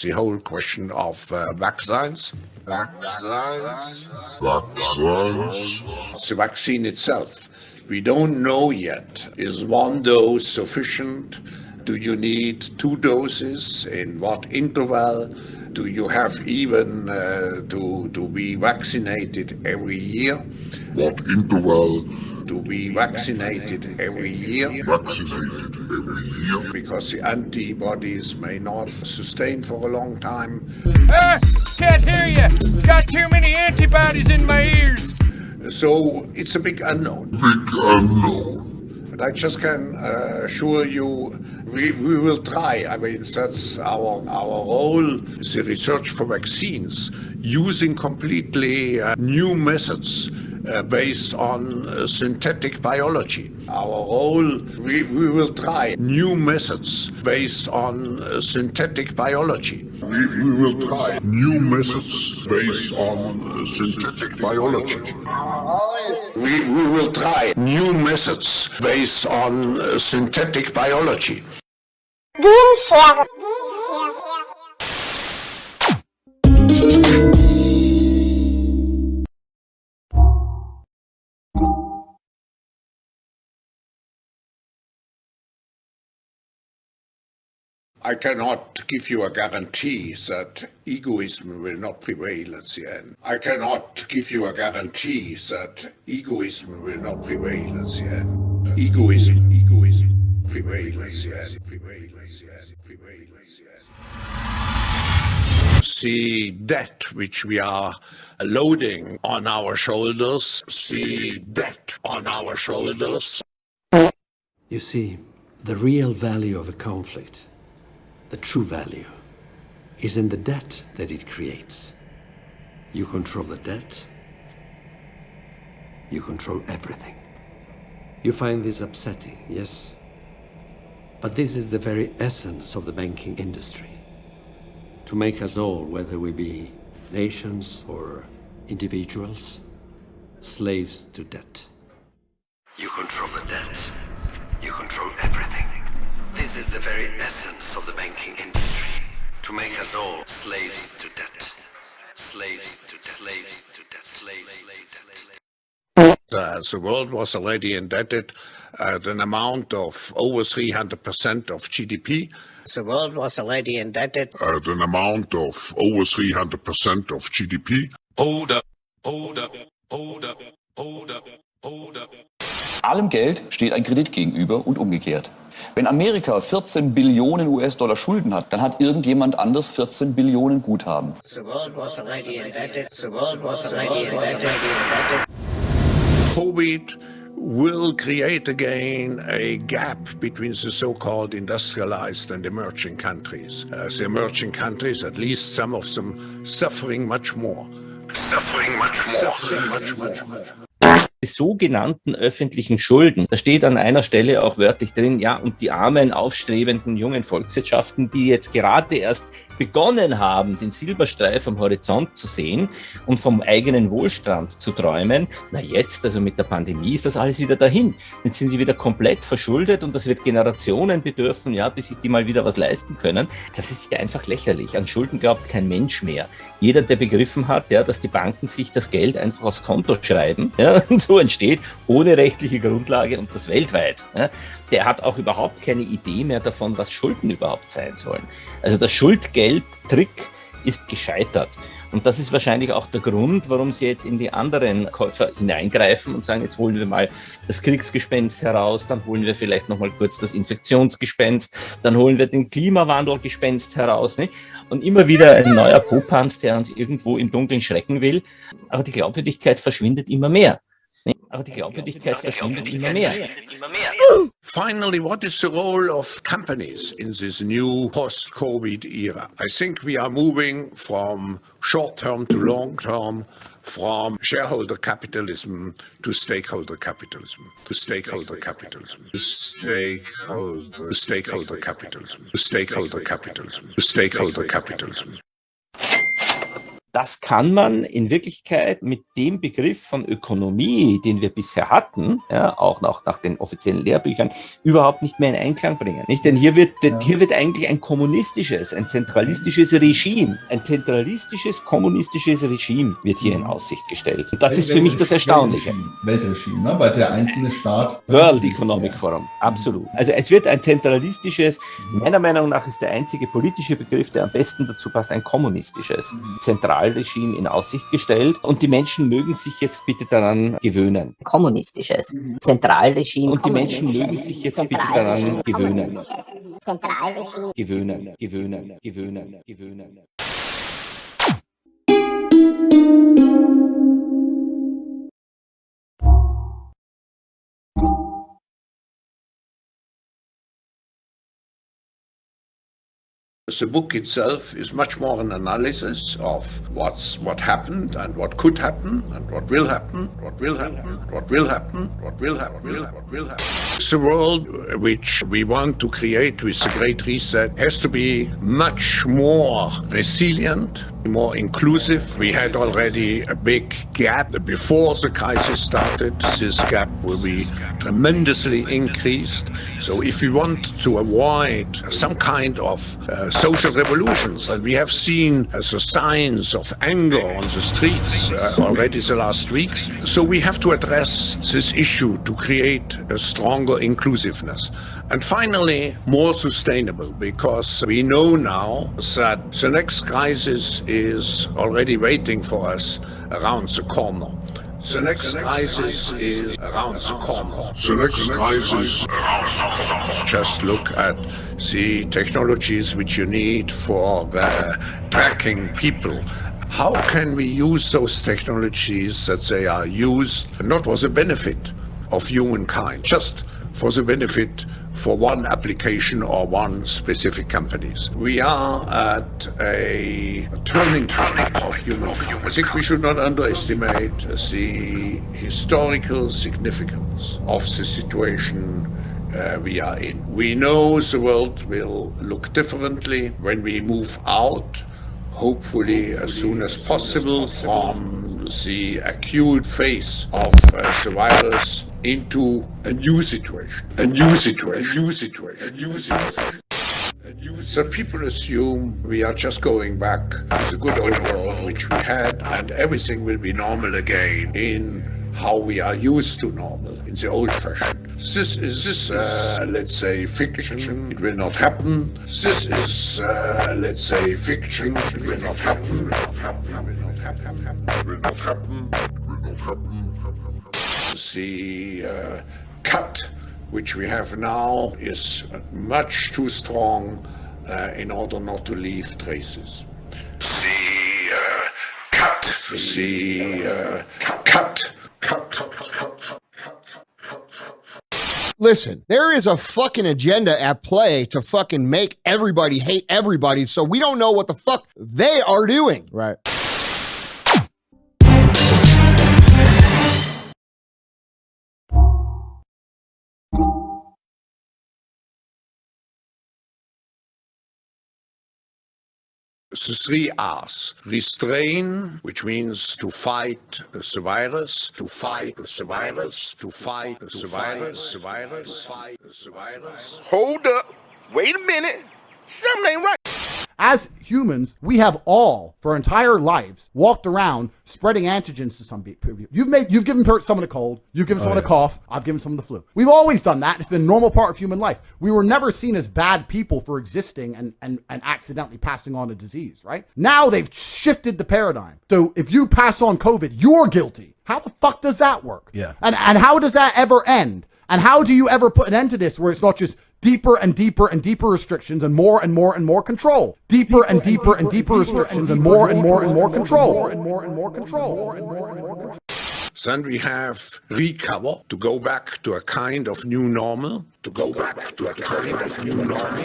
The whole question of vaccines. The vaccine itself, we don't know yet. Is one dose sufficient? Do you need 2 doses? In what interval? Do you have even to be vaccinated every year? What interval? To be vaccinated every year. Because the antibodies may not sustain for a long time. Can't hear you! Got too many antibodies in my ears! So it's a big unknown. But I just can assure you, we will try. I mean, that's our role, is the research for vaccines, using completely new methods based on synthetic biology. Our role, we will try new methods based on synthetic biology. We will try new methods based on synthetic biology. We will try new methods based on synthetic biology. Genschere. I cannot give you a guarantee that egoism will not prevail at the end. I cannot give you a guarantee that egoism will not prevail at the end. Egoism prevail at the end. The debt which we are loading on our shoulders, You see, the real value of a conflict, the true value, is in the debt that it creates. You control the debt, you control everything. You find this upsetting, yes? But this is the very essence of the banking industry. To make us all, whether we be nations or individuals, slaves to debt. You control the debt, you control everything. This is the very essence of the banking industry. To make us all slaves to debt. Slaves to debt. Slaves to debt. Slaves to debt. The world was already indebted at an amount of over 300% of GDP. The world was already indebted At an amount of over 300% of GDP. Hold up. Allem Geld steht ein Kredit gegenüber und umgekehrt. Wenn Amerika 14 Billionen US-Dollar Schulden hat, dann hat irgendjemand anders 14 Billionen Guthaben. The world was already indebted. The world was already indebted. COVID will create again a gap between the so-called industrialized and emerging countries. The emerging countries, at least some of them, suffering much more. Die sogenannten öffentlichen Schulden, da steht an einer Stelle auch wörtlich drin, ja, und die armen, aufstrebenden jungen Volkswirtschaften, die jetzt gerade erst begonnen haben, den Silberstreif am Horizont zu sehen und vom eigenen Wohlstand zu träumen, na jetzt, also mit der Pandemie, ist das alles wieder dahin. Jetzt sind sie wieder komplett verschuldet und das wird Generationen bedürfen, ja, bis sich die mal wieder was leisten können. Das ist ja einfach lächerlich. An Schulden glaubt kein Mensch mehr. Jeder, der begriffen hat, ja, dass die Banken sich das Geld einfach aufs Konto schreiben, ja, und so entsteht, ohne rechtliche Grundlage und das weltweit, ja, der hat auch überhaupt keine Idee mehr davon, was Schulden überhaupt sein sollen. Also das Schuldgeld-Trick ist gescheitert. Und das ist wahrscheinlich auch der Grund, warum sie jetzt in die anderen Käufer hineingreifen und sagen, jetzt holen wir mal das Kriegsgespenst heraus, dann holen wir vielleicht nochmal kurz das Infektionsgespenst, dann holen wir den Klimawandelgespenst heraus. Ne? Und immer wieder ein neuer Popanz, der uns irgendwo im Dunkeln schrecken will. Aber die Glaubwürdigkeit verschwindet immer mehr. Finally, what is the role of companies in this new post-COVID era? I think we are moving from short-term to long-term, from shareholder capitalism to stakeholder capitalism, to stakeholder capitalism, to stakeholder capitalism, to stakeholder capitalism, to stakeholder capitalism. Das kann man in Wirklichkeit mit dem Begriff von Ökonomie, den wir bisher hatten, ja, auch nach den offiziellen Lehrbüchern, überhaupt nicht mehr in Einklang bringen. Nicht? Denn hier wird eigentlich ein kommunistisches, ein zentralistisches Regime, ein zentralistisches, kommunistisches Regime wird hier in Aussicht gestellt. Und das ist für mich das Erstaunliche. Weltregime, ne? Weil der einzelne Staat... World Economic Forum, absolut. Also es wird ein zentralistisches, meiner Meinung nach ist der einzige politische Begriff, der am besten dazu passt, ein kommunistisches, Zentralregime in Aussicht gestellt und die Menschen mögen sich jetzt bitte daran gewöhnen. Kommunistisches Zentralregime. Und die Menschen mögen sich jetzt bitte daran gewöhnen. Zentralregime. Gewöhnen. The book itself is much more an analysis of what happened and what could happen and what will happen, what will happen, what will happen, what will happen, what will happen. The world which we want to create with the Great Reset has to be much more resilient, more inclusive. We had already a big gap before the crisis started. This gap will be tremendously increased. So if we want to avoid some kind of social revolutions, and we have seen the signs of anger on the streets already the last weeks, so we have to address this issue to create a stronger inclusiveness. And finally, more sustainable, because we know now that the next crisis is already waiting for us around the corner. The next crisis is around the corner. The next crisis. Just look at the technologies which you need for tracking people. How can we use those technologies that they are used not for the benefit of humankind, just for the benefit for one application or one specific companies? We are at a turning point of humankind. I think we should not underestimate the historical significance of the situation we are in. We know the world will look differently when we move out, hopefully as soon as possible, from the acute phase of the virus into a new situation. So people assume we are just going back to the good old world which we had, and everything will be normal again in how we are used to normal, in the old fashion. This is, let's say, fiction. It will not happen. This is, let's say, fiction. It will not happen. The cut which we have now is much too strong in order not to leave traces. Cut. Listen, there is a fucking agenda at play to fucking make everybody hate everybody, so we don't know what the fuck they are doing. Right. The 3 R's. Restrain, which means to fight the virus, to fight the virus, to fight the virus, fight the virus. Hold up. Wait a minute. Something ain't right. As humans, we have all, for our entire lives, walked around spreading antigens to some people. You've given someone a cold, you've given someone a cough, I've given someone the flu. We've always done that. It's been a normal part of human life. We were never seen as bad people for existing and accidentally passing on a disease, right? Now they've shifted the paradigm. So if you pass on COVID, you're guilty. How the fuck does that work? Yeah. And how does that ever end? And how do you ever put an end to this where it's not just deeper and deeper and deeper restrictions and more and more and more control? Deeper and deeper and deeper restrictions and more and more and more control. More and more and more control. More and more and more control. Then we have recover, to go back to a kind of new normal, to go back to a kind of new normal.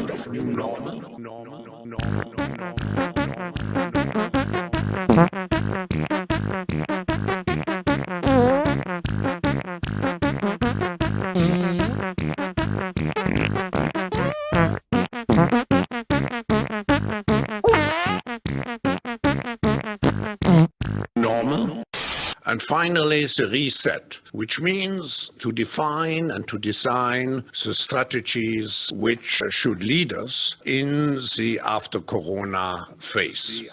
And finally, the reset, which means to define and to design the strategies which should lead us in the after-corona phase.